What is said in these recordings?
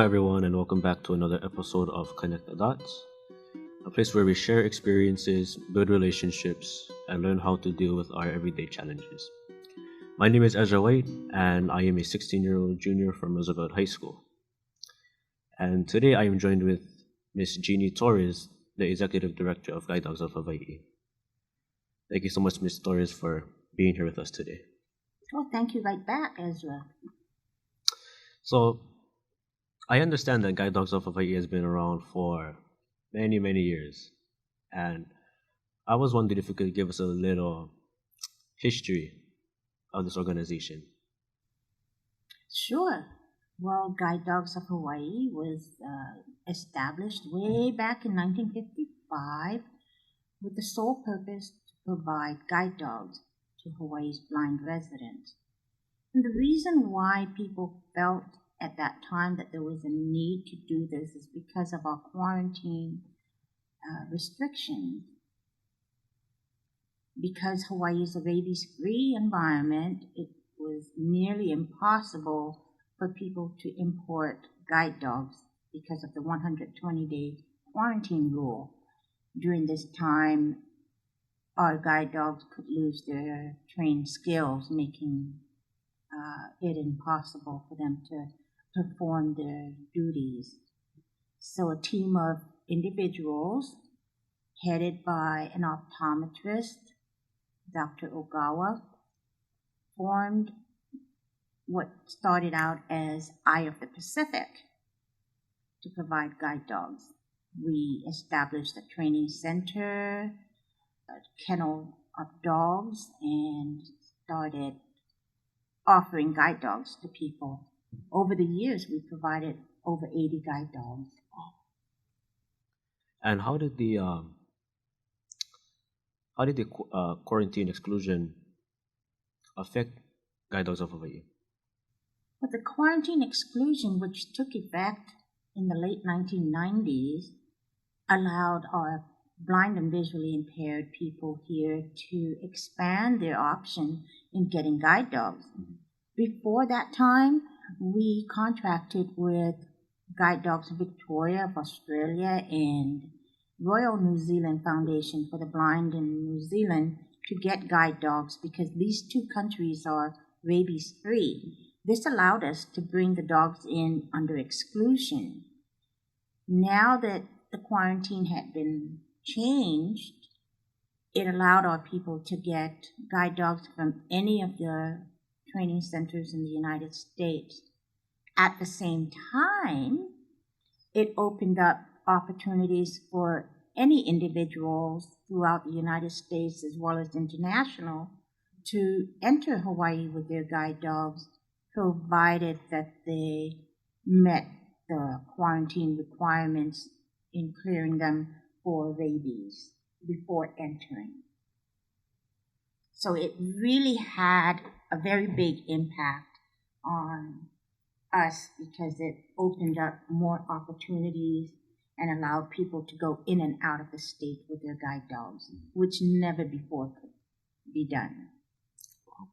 everyone, and welcome back to another episode of Connect the Dots, a place where we share experiences, build relationships, and learn how to deal with our everyday challenges. My name is Ezra White, and I am a 16-year-old junior from Roosevelt High School. And today I am joined with Miss Jeannie Torres, the Executive Director of Guide Dogs of Hawaii. Thank you so much, Miss Torres, for being here with us today. Well, thank you right back, Ezra. So, I understand that Guide Dogs of Hawaii has been around for many, many years. And I was wondering if you could give us a little history of this organization. Sure. Well, Guide Dogs of Hawaii was established way back in 1955 with the sole purpose to provide guide dogs to Hawaii's blind residents. And the reason why people felt at that time that there was a need to do this is because of our quarantine restrictions. Because Hawaii is a rabies-free environment, it was nearly impossible for people to import guide dogs because of the 120-day quarantine rule. During this time, our guide dogs could lose their trained skills, making it impossible for them to perform their duties. So a team of individuals headed by an optometrist, Dr. Ogawa, formed what started out as Eye of the Pacific to provide guide dogs. We established a training center, a kennel of dogs, and started offering guide dogs to people. Over the years, we provided over 80 guide dogs. And how did the quarantine exclusion affect Guide Dogs of Hawaii? But the quarantine exclusion, which took effect in the late 1990s, allowed our blind and visually impaired people here to expand their option in getting guide dogs. Before that time, we contracted with Guide Dogs Victoria of Australia and Royal New Zealand Foundation for the Blind in New Zealand to get guide dogs because these two countries are rabies-free. This allowed us to bring the dogs in under exclusion. Now that the quarantine had been changed, it allowed our people to get guide dogs from any of the training centers in the United States. At the same time, it opened up opportunities for any individuals throughout the United States as well as international to enter Hawaii with their guide dogs, provided that they met the quarantine requirements in clearing them for rabies before entering. So it really had a very big impact on us because it opened up more opportunities and allowed people to go in and out of the state with their guide dogs, which never before could be done. Wow.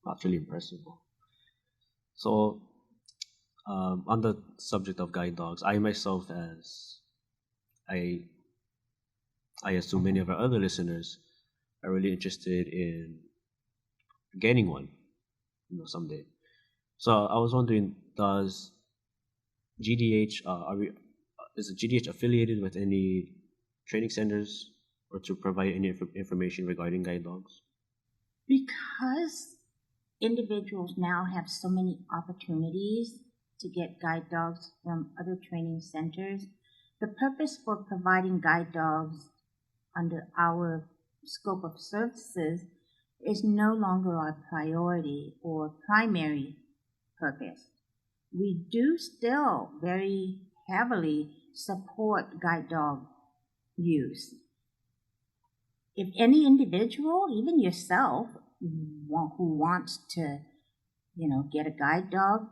That's really impressive. So, on the subject of guide dogs, I myself, as I assume many of our other listeners are really interested in getting one, someday. So I was wondering, does GDH is the GDH affiliated with any training centers or to provide any information regarding guide dogs? Because individuals now have so many opportunities to get guide dogs from other training centers, the purpose for providing guide dogs under our scope of services is no longer our priority or primary purpose. We do still very heavily support guide dog use. If any individual, even yourself, who wants to, get a guide dog,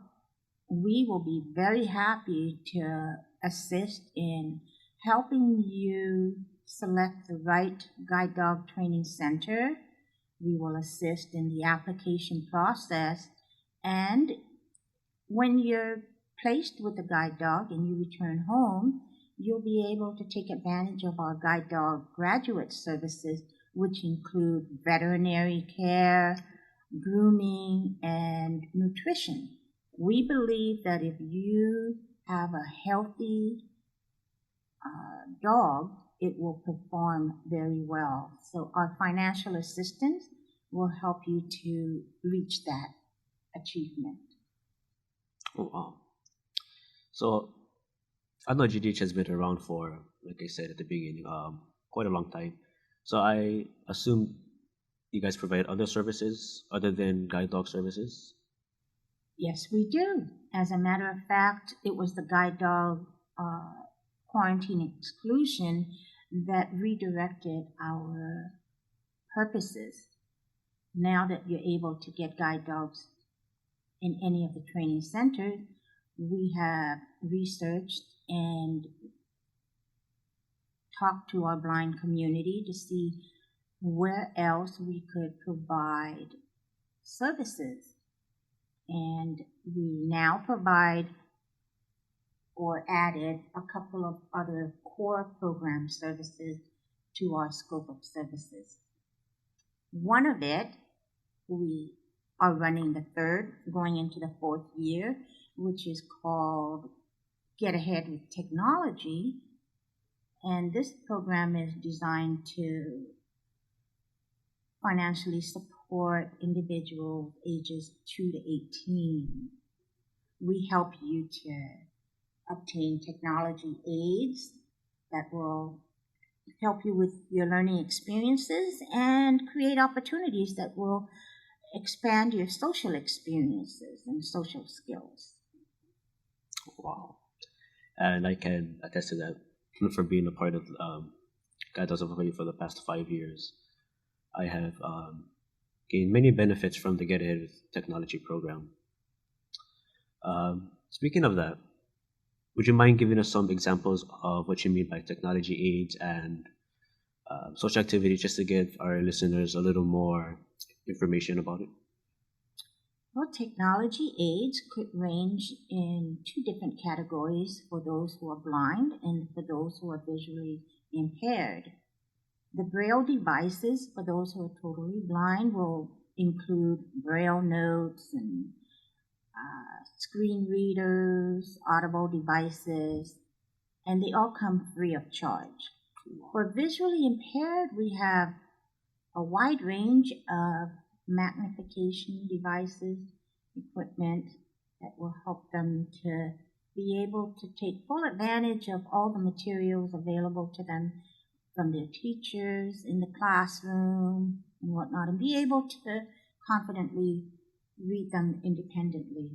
we will be very happy to assist in helping you select the right guide dog training center. We will assist in the application process. And when you're placed with a guide dog and you return home, you'll be able to take advantage of our guide dog graduate services, which include veterinary care, grooming, and nutrition. We believe that if you have a healthy dog, it will perform very well. So our financial assistance will help you to reach that achievement. Oh, wow. So I know GDH has been around for, like I said at the beginning, quite a long time. So I assume you guys provide other services other than guide dog services? Yes, we do. As a matter of fact, it was the guide dog quarantine exclusion that redirected our purposes. Now that you're able to get guide dogs in any of the training centers, we have researched and talked to our blind community to see where else we could provide services. And we now provide or added a couple of other core program services to our scope of services. One of it, we are running the third, going into the fourth year, which is called Get Ahead with Technology. And this program is designed to financially support individuals ages 2 to 18. We help you to obtain technology aids that will help you with your learning experiences and create opportunities that will expand your social experiences and social skills. Wow. And I can attest to that for being a part of Guide Dogs of Hawaii for the past 5 years. I have gained many benefits from the Get Ahead with Technology program. Speaking of that, would you mind giving us some examples of what you mean by technology aids and social activity, just to give our listeners a little more information about it? Well, technology aids could range in two different categories for those who are blind and for those who are visually impaired. The Braille devices for those who are totally blind will include Braille notes and screen readers, audible devices, and they all come free of charge. For visually impaired, we have a wide range of magnification devices, equipment that will help them to be able to take full advantage of all the materials available to them from their teachers in the classroom and whatnot, and be able to confidently read them independently.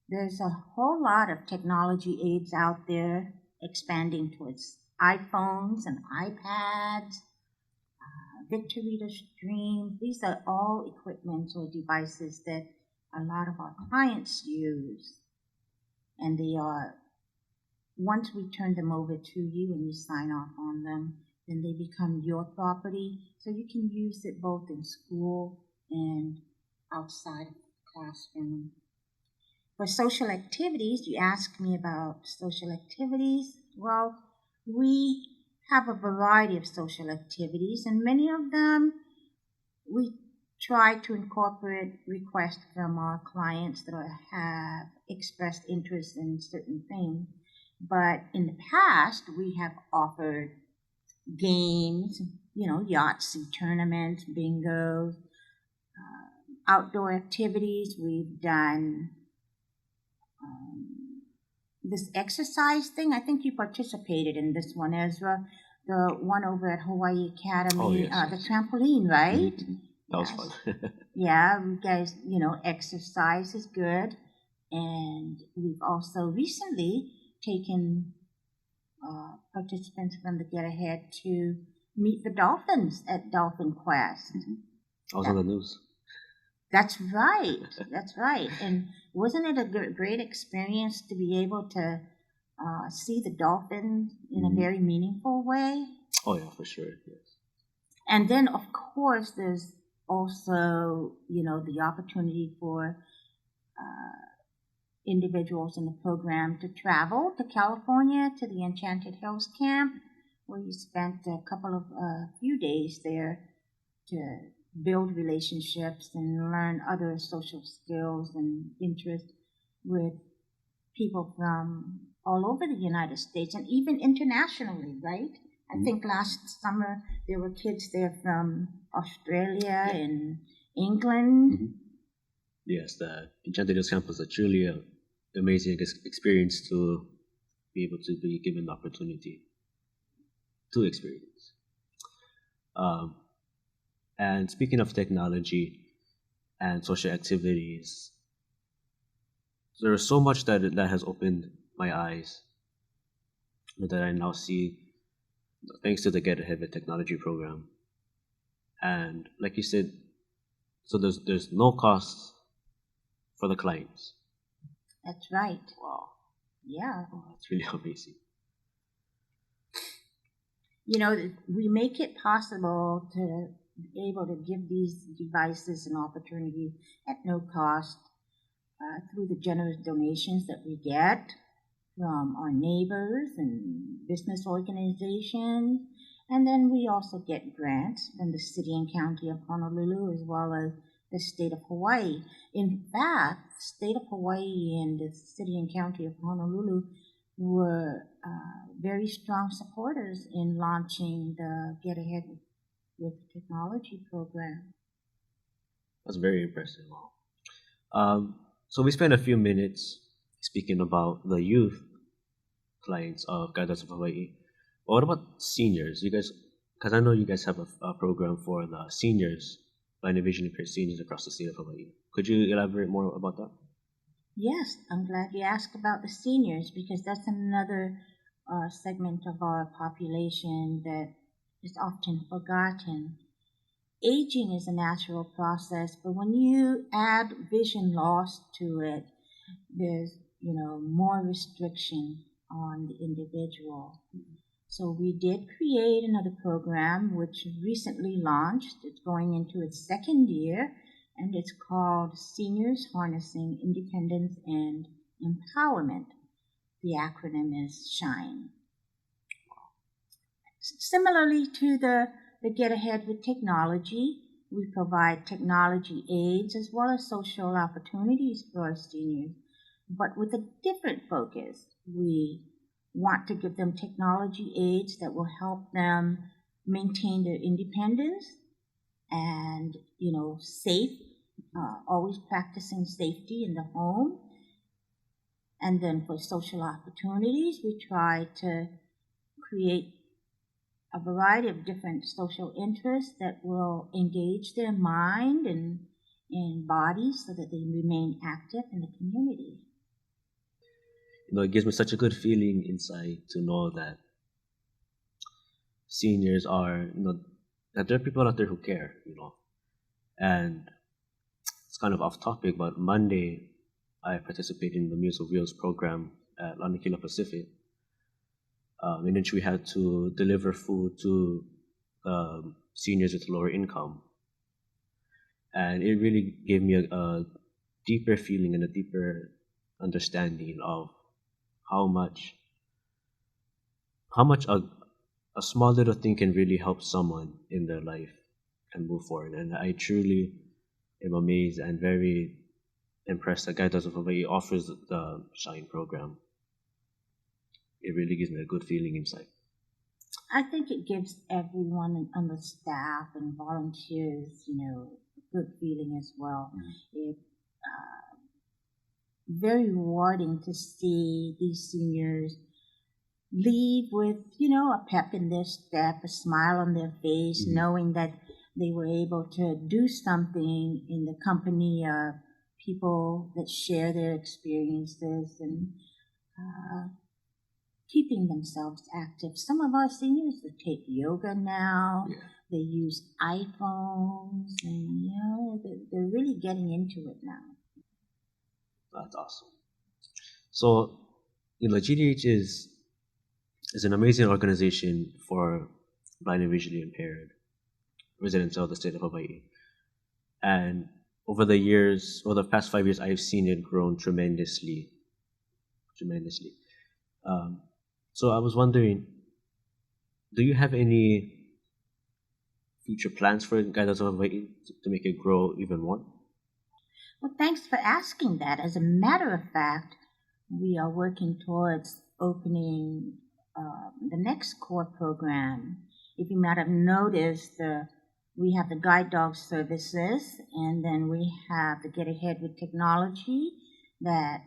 There's a whole lot of technology aids out there expanding towards iPhones and iPads, Victor Reader Stream. These are all equipment or devices that a lot of our clients use. And they are, once we turn them over to you and you sign off on them, then they become your property. So you can use it both in school and outside of the classroom. For social activities, you asked me about social activities. Well, we have a variety of social activities, and many of them we try to incorporate requests from our clients that have expressed interest in certain things. But in the past, we have offered games, Yahtzee tournaments, bingo, outdoor activities. We've done this exercise thing. I think you participated in this one, Ezra. The one over at Hawaii Academy, Oh, yes. the trampoline, right? Mm-hmm. That was fun. Yeah, you guys, exercise is good. And we've also recently taken participants from the Get Ahead to meet the dolphins at Dolphin Quest. Mm-hmm. I was on the news. That's right. That's right. And wasn't it a great experience to be able to see the dolphins in a very meaningful way? Oh, yeah, for sure. Yes. And then, of course, there's also, the opportunity for individuals in the program to travel to California to the Enchanted Hills camp, where he spent a few days there to build relationships and learn other social skills and interests with people from all over the United States and even internationally, right? I think last summer there were kids there from Australia and England. Mm-hmm. Yes, the Enchanted Hills Camp was a truly amazing experience to be able to be given the opportunity to experience. And speaking of technology and social activities, there is so much that has opened my eyes that I now see thanks to the Get Ahead with Technology program. And like you said, so there's no cost for the clients. That's right. Wow. Yeah. Oh, that's really amazing. You know, we make it possible to be able to give these devices an opportunity at no cost through the generous donations that we get from our neighbors and business organizations. And then we also get grants from the city and county of Honolulu as well as the state of Hawaii. In fact, the state of Hawaii and the city and county of Honolulu were very strong supporters in launching the Get Ahead with Technology program. That's very impressive. So we spent a few minutes speaking about the youth clients of Guidance of Hawaii. What about seniors? You guys, because I know you guys have a program for the seniors, blind and visually impaired seniors across the state of Hawaii. Could you elaborate more about that? Yes, I'm glad you asked about the seniors because that's another segment of our population that is often forgotten. Aging is a natural process, but when you add vision loss to it, there's more restriction on the individual. So we did create another program which recently launched. It's going into its second year, and it's called Seniors Harnessing Independence and Empowerment. The acronym is SHINE. Similarly to the Get Ahead with Technology, we provide technology aids as well as social opportunities for our seniors, but with a different focus. We want to give them technology aids that will help them maintain their independence and, safe, always practicing safety in the home. And then for social opportunities, we try to create a variety of different social interests that will engage their mind and body so that they remain active in the community. It gives me such a good feeling inside to know that seniors are, that there are people out there who care, And it's kind of off topic, but Monday I participated in the Meals of Wheels program at Lanakila Pacific, in which we had to deliver food to seniors with lower income. And it really gave me a deeper feeling and a deeper understanding of how much a small little thing can really help someone in their life and move forward. And I truly am amazed and very impressed that Guidance of Hawaii offers the SHINE program. It really gives me a good feeling inside. I think it gives everyone on the staff and volunteers, a good feeling as well. It's very rewarding to see these seniors leave with, a pep in their step, a smile on their face, knowing that they were able to do something in the company of people that share their experiences and keeping themselves active. Some of our seniors that take yoga now. Yeah. They use iPhones, and they're really getting into it now. That's awesome. So, GDH is an amazing organization for blind and visually impaired residents of the state of Hawaii. And over the past 5 years, I've seen it grown tremendously tremendously. Um, so I was wondering, do you have any future plans for Guidance of Hawaii to make it grow even more? Well, thanks for asking that. As a matter of fact, we are working towards opening the next core program. If you might have noticed, we have the guide dog services, and then we have the Get Ahead with Technology that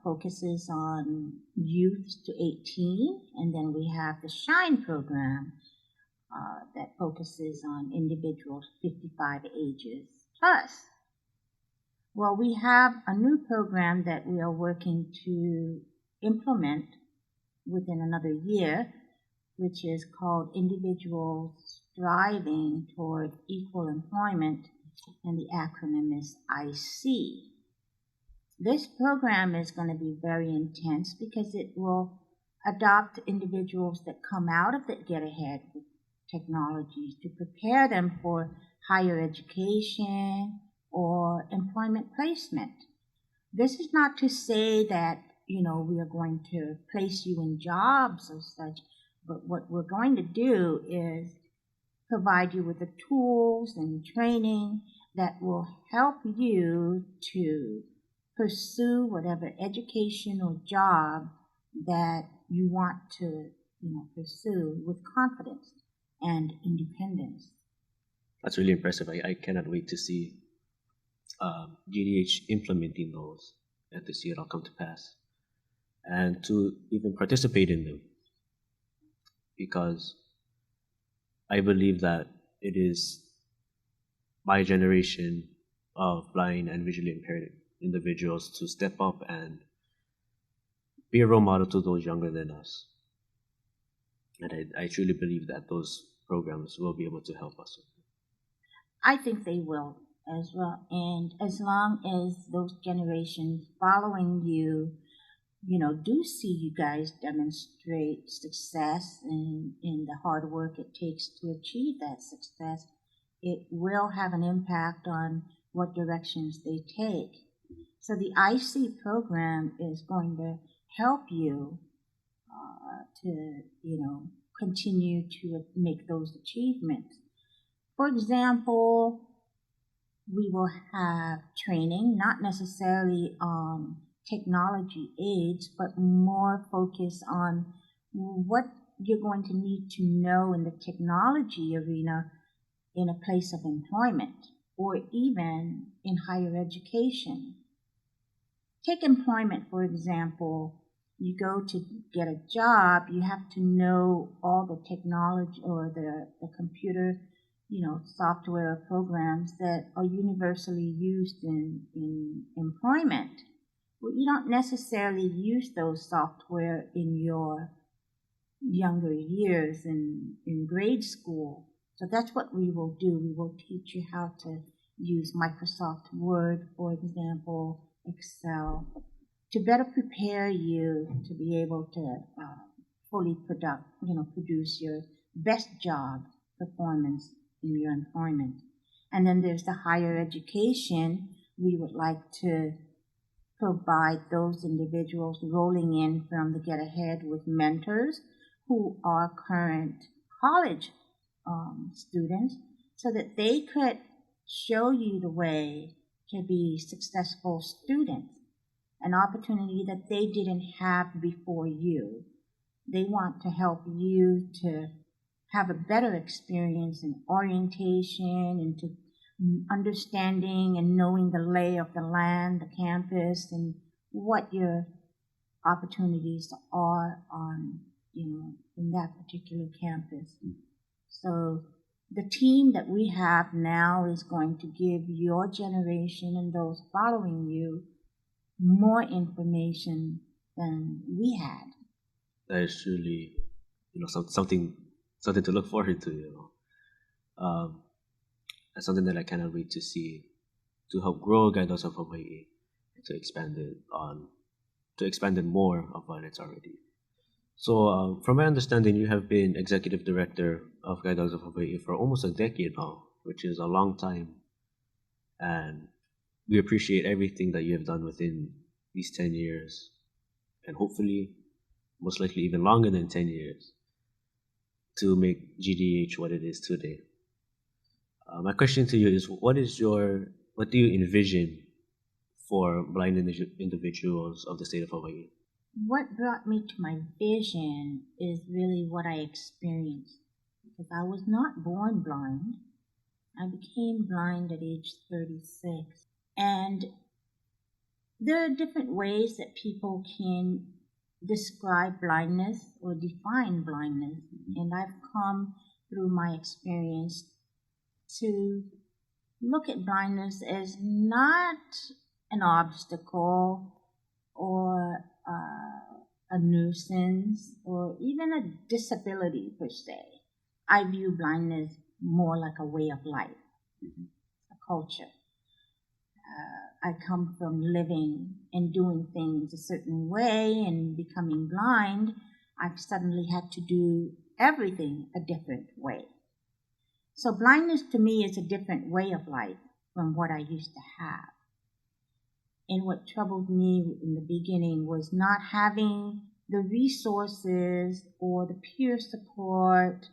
focuses on youth to 18, and then we have the Shine program that focuses on individuals 55 ages plus. Well, we have a new program that we are working to implement within another year, which is called Individuals Striving Toward Equal Employment, and the acronym is IC. This program is going to be very intense because it will adopt individuals that come out of the Get Ahead with technologies to prepare them for higher education or employment placement. This is not to say that, we are going to place you in jobs or such, but what we're going to do is provide you with the tools and training that will help you to pursue whatever education or job that you want to, pursue with confidence and independence. That's really impressive. I cannot wait to see GDH implementing those and to see it all come to pass and to even participate in them, because I believe that it is my generation of blind and visually impaired individuals to step up and be a role model to those younger than us. And I truly believe that those programs will be able to help us. I think they will as well. And as long as those generations following you, do see you guys demonstrate success in the hard work it takes to achieve that success, it will have an impact on what directions they take. So the IC program is going to help you to, continue to make those achievements. For example, we will have training, not necessarily on technology aids, but more focus on what you're going to need to know in the technology arena in a place of employment or even in higher education. Take employment, for example. You go to get a job, you have to know all the technology or the computer, software programs that are universally used in employment. Well, you don't necessarily use those software in your younger years in grade school. So that's what we will do. We will teach you how to use Microsoft Word, for example, Excel, to better prepare you to be able to fully produce your best job performance in your employment. And then there's the higher education. We would like to provide those individuals rolling in from the Get Ahead with mentors who are current college students so that they could show you the way to be successful students, an opportunity that they didn't have before you. They want to help you to have a better experience in orientation and to understanding and knowing the lay of the land, the campus, and what your opportunities are on, in that particular campus. So the team that we have now is going to give your generation and those following you more information than we had. That is truly, something to look forward to. That's something that I cannot wait to see, to help grow Guidance of Hawaii and to expand it more of what it's already. So, from my understanding, you have been executive director of Guidance of Hawaii for almost a decade now, which is a long time, and we appreciate everything that you have done within these 10 years and hopefully, most likely even longer than 10 years, to make GDH what it is today. My question to you is, what do you envision for blind individuals of the state of Hawaii? What brought me to my vision is really what I experienced because I was not born blind. I became blind at age 36. And there are different ways that people can describe blindness or define blindness. And I've come through my experience to look at blindness as not an obstacle or a nuisance or even a disability per se. I view blindness more like a way of life, a culture. I come from living and doing things a certain way and becoming blind. I've suddenly had to do everything a different way. So blindness to me is a different way of life from what I used to have. And what troubled me in the beginning was not having the resources or the peer support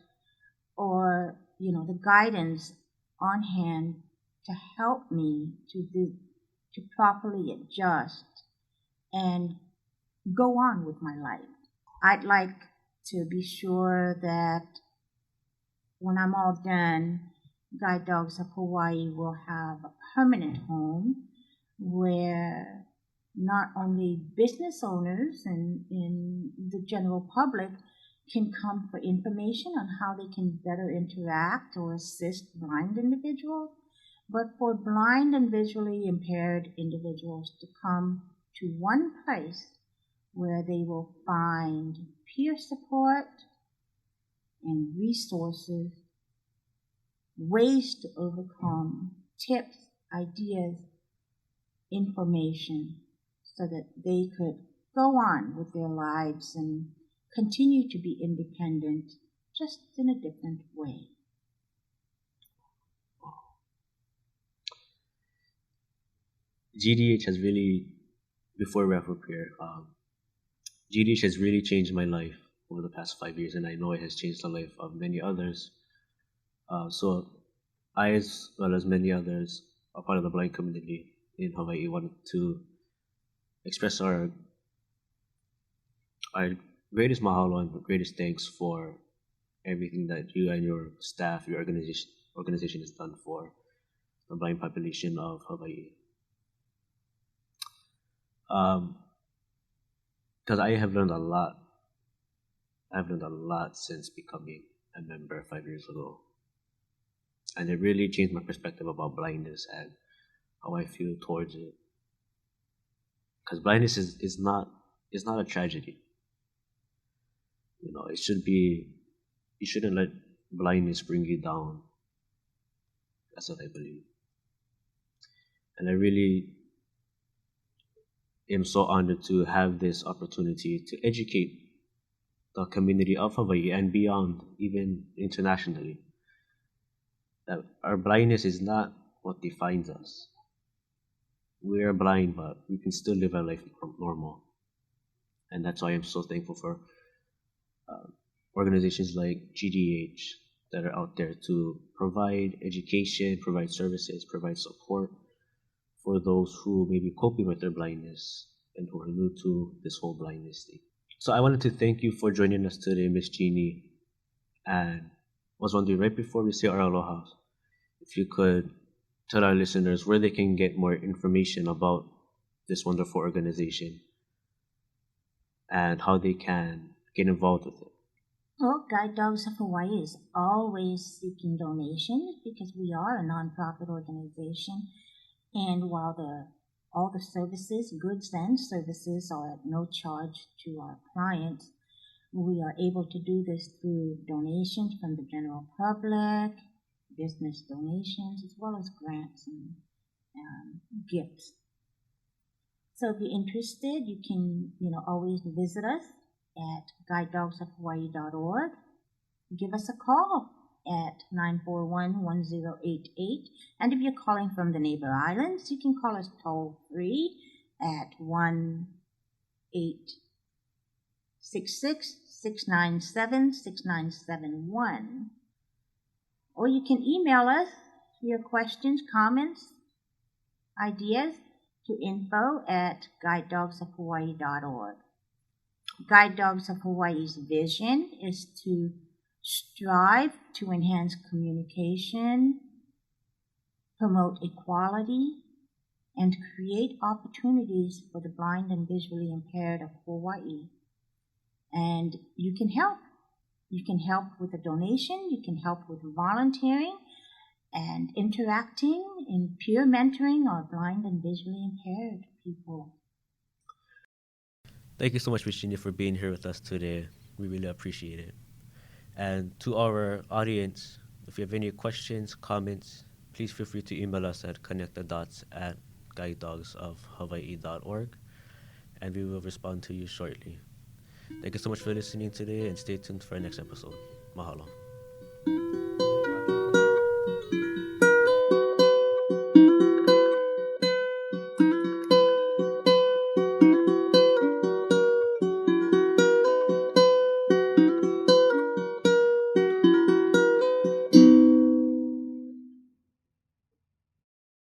or the guidance on hand to help me to properly adjust and go on with my life. I'd like to be sure that when I'm all done, Guide Dogs of Hawaii will have a permanent home where not only business owners and the general public can come for information on how they can better interact or assist blind individuals, but for blind and visually impaired individuals to come to one place where they will find peer support and resources, ways to overcome, tips, ideas, information, so that they could go on with their lives and continue to be independent, just in a different way. GDH has really, before we wrap up here, GDH has really changed my life over the past 5 years, and I know it has changed the life of many others. So I, as well as many others, are part of the blind community in Hawaii, wanted to express our greatest mahalo and greatest thanks for everything that you and your staff, your organization has done for the blind population of Hawaii. Because I have learned a lot. I've learned a lot since becoming a member 5 years ago. And it really changed my perspective about blindness and how I feel towards it. Because blindness is not a tragedy. You shouldn't let blindness bring you down. That's what I believe. And I really am so honored to have this opportunity to educate the community of Hawaii and beyond, even internationally, that our blindness is not what defines us. We are blind, but we can still live our life normal. And that's why I'm so thankful for organizations like GDH that are out there to provide education, provide services, provide support for those who may be coping with their blindness and who are new to this whole blindness thing. So I wanted to thank you for joining us today, Miss Jeannie. And was wondering, right before we say our aloha, if you could tell our listeners where they can get more information about this wonderful organization and how they can get involved with it. Well, Guide Dogs of Hawaii is always seeking donations because we are a nonprofit organization. And while all the services, goods and services, are at no charge to our clients, we are able to do this through donations from the general public, business donations, as well as grants and gifts. So if you're interested, you can always visit us at guidedogsofhawaii.org. Give us a call at 941-1088. And if you're calling from the neighbor islands, you can call us toll free at 1-800-878-8255. 667-697-6971. Or you can email us your questions, comments, ideas to info@guidedogsofhawaii.org. Guide Dogs of Hawaii's vision is to strive to enhance communication, promote equality, and create opportunities for the blind and visually impaired of Hawaii. And you can help. You can help with a donation, you can help with volunteering and interacting in peer mentoring of blind and visually impaired people. Thank you so much, Virginia, for being here with us today. We really appreciate it. And to our audience, if you have any questions, comments, please feel free to email us at connectthedots@guidedogsofhawaii.org, and we will respond to you shortly. Thank you so much for listening today, and stay tuned for our next episode. Mahalo.